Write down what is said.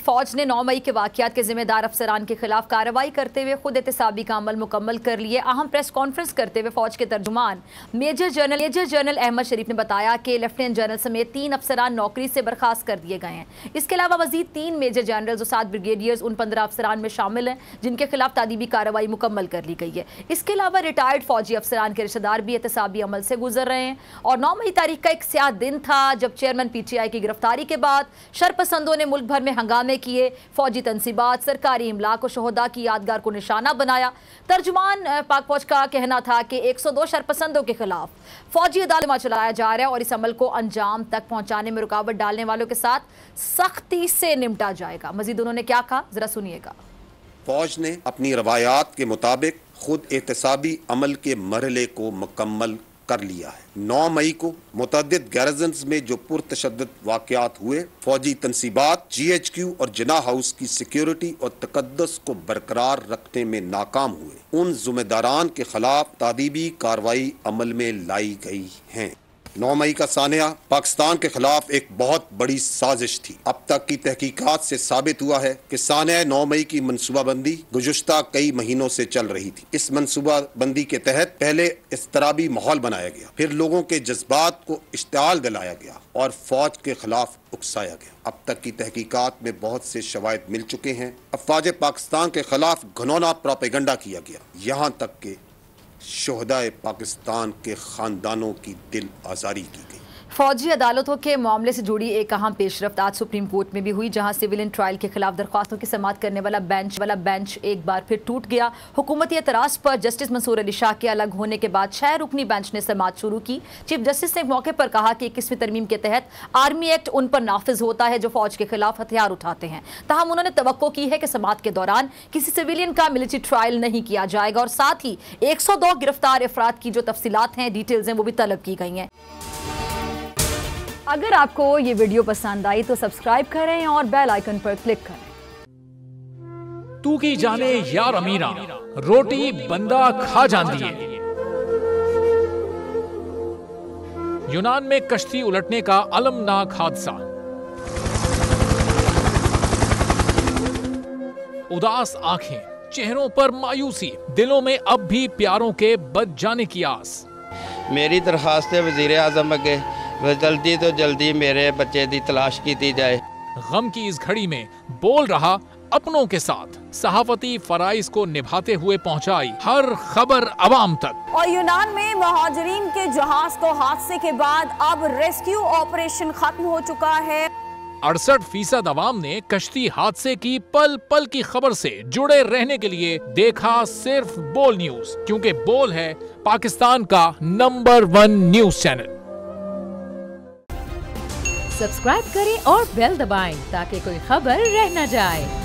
फौज ने 9 मई के वाकयात के जिम्मेदार अफसरान के खिलाफ कार्रवाई करते हुए खुद एहतसाबी का अमल मुकम्मल कर लिए। अहम प्रेस कॉन्फ्रेंस करते हुए फौज के तर्जुमान मेजर जनरल अहमद शरीफ ने बताया कि लेफ्टिनेंट जनरल समेत 3 अफसरान नौकरी से बर्खास्त कर दिए गए हैं। इसके अलावा मजीद 3 मेजर जनरल्स और 7 ब्रिगेडियर्स उन 15 अफसरान में शामिल हैं जिनके खिलाफ तादीबी कार्रवाई मुकम्मल कर ली गई है। इसके अलावा रिटायर्ड फौजी अफसरान के रिश्तेदार भी एहतसाबी अमल से गुजर रहे हैं। और 9 मई तारीख का एक स्याह दिन था जब चेयरमैन PTI की गिरफ्तारी के बाद शरपसंदों ने मुल्क भर में हंगामे किए, फौजी तनसीबात, सरकारी इमलाक और शोहदा की यादगार को निशाना बनाया। तर्जुमान पाक फौज का कहना था कि 102 शरपसंदों के खिलाफ फौजी अदालत चलाया जा रहा है और इस अमल को अंजाम तक पहुंचाने में रुकावट डालने वालों के साथ सख्ती से निपटा जाएगा। मजीद उन्होंने क्या कहा, जरा सुनिएगा। फौज ने अपनी रवायात के मुताबिक खुद एहतसाबी अमल के मरहले को मुकम्मल कर लिया है। 9 मई को मुतअद्दिद गैरजन्स में जो पुरतशद्दुद वाक़यात हुए, फौजी तनसीबात, GHQ और जिना हाउस की सिक्योरिटी और तकद्दुस को बरकरार रखने में नाकाम हुए, उन ज़िम्मेदारान के खिलाफ तादीबी कार्रवाई अमल में लाई गई हैं। 9 मई का सानिया पाकिस्तान के खिलाफ एक बहुत बड़ी साजिश थी। अब तक की तहकीकात से साबित हुआ है कि सानिया 9 मई की मनसूबाबंदी गुज़श्ता कई महीनों से चल रही थी। इस मनसूबाबंदी के तहत पहले इज़्तिराबी माहौल बनाया गया, फिर लोगों के जज्बात को इश्तिआल दिलाया गया और फौज के खिलाफ उकसाया गया। अब तक की तहकीकात में बहुत से शवाहिद मिल चुके हैं। अफवाज पाकिस्तान के खिलाफ घिनौना प्रोपेगेंडा किया गया, यहाँ तक के शोहदाए पाकिस्तान के खानदानों की दिल आज़ारी की गई। फौजी अदालतों के मामले से जुड़ी एक अहम पेशरफ्त आज सुप्रीम कोर्ट में भी हुई, जहां सिविलियन ट्रायल के खिलाफ दरख्वास्तों की समाअत करने वाला बेंच एक बार फिर टूट गया। हुकूमती एतराज़ पर जस्टिस मंसूर अली शाह के अलग होने के बाद 6 रुकनी बेंच ने समाअत शुरू की। चीफ जस्टिस ने मौके पर कहा कि 21वीं तरमीम के तहत आर्मी एक्ट उन पर नाफिज होता है जो फौज के खिलाफ हथियार उठाते हैं। ताहम उन्होंने तवक्को की है कि समाअत के दौरान किसी सिविलियन का मिलिट्री ट्रायल नहीं किया जाएगा और साथ ही 102 गिरफ्तार अफराद की जो तफसीलात हैं, डिटेल्स हैं, वो भी तलब की गई हैं। अगर आपको ये वीडियो पसंद आई तो सब्सक्राइब करें और बेल आइकन पर क्लिक करें। तू की जाने यार अमीरा, रोटी बंदा खा जाती है। यूनान में कश्ती उलटने का अलमनाक हादसा। उदास आंखें, चेहरों पर मायूसी, दिलों में अब भी प्यारों के बच जाने की आस। मेरी दरखास्त है वजीर आजम अगे जल्दी तो जल्दी मेरे बच्चे की तलाश की जाए। गम की इस घड़ी में बोल रहा अपनों के साथ, सहाफती फराइज को निभाते हुए पहुंचाई हर खबर अवाम तक। और यूनान में महाजरीन के जहाज को हादसे के बाद अब रेस्क्यू ऑपरेशन खत्म हो चुका है। 68% अवाम ने कश्ती हादसे की पल पल की खबर से जुड़े रहने के लिए देखा सिर्फ बोल न्यूज, क्योंकि बोल है पाकिस्तान का नंबर 1 न्यूज चैनल। सब्सक्राइब करें और बेल दबाएं ताकि कोई खबर रह न जाए।